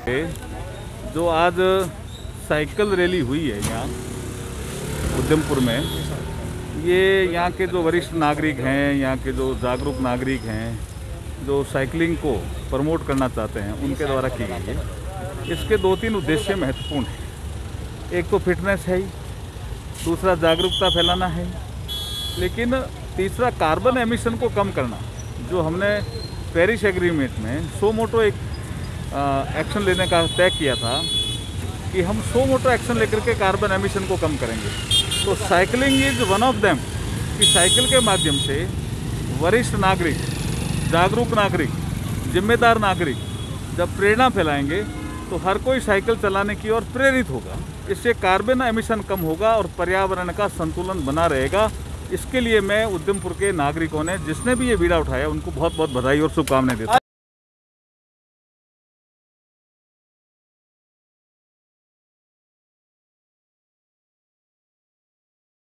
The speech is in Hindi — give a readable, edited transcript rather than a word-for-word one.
जो आज साइकिल रैली हुई है यहाँ उद्यमपुर में, ये यहाँ के जो वरिष्ठ नागरिक हैं, यहाँ के जो जागरूक नागरिक हैं, जो साइकिलिंग को प्रमोट करना चाहते हैं, उनके द्वारा की गई है। इसके 2-3 उद्देश्य महत्वपूर्ण हैं। एक तो फिटनेस है ही, दूसरा जागरूकता फैलाना है, लेकिन तीसरा कार्बन एमिशन को कम करना। जो हमने पेरिस एग्रीमेंट में 100 मोटो एक एक्शन लेने का तय किया था कि हम 100 मोटो एक्शन लेकर के कार्बन एमिशन को कम करेंगे, तो cycling is one of them. कि साइकिल के माध्यम से वरिष्ठ नागरिक, जागरूक नागरिक, जिम्मेदार नागरिक जब प्रेरणा फैलाएंगे तो हर कोई साइकिल चलाने की ओर प्रेरित होगा। इससे कार्बन एमिशन कम होगा और पर्यावरण का संतुलन बना रहेगा। इसके लिए मैं उद्यमपुर के नागरिकों ने, जिसने भी ये बीड़ा उठाया, उनको बहुत बहुत बधाई और शुभकामनाएं देता हूं।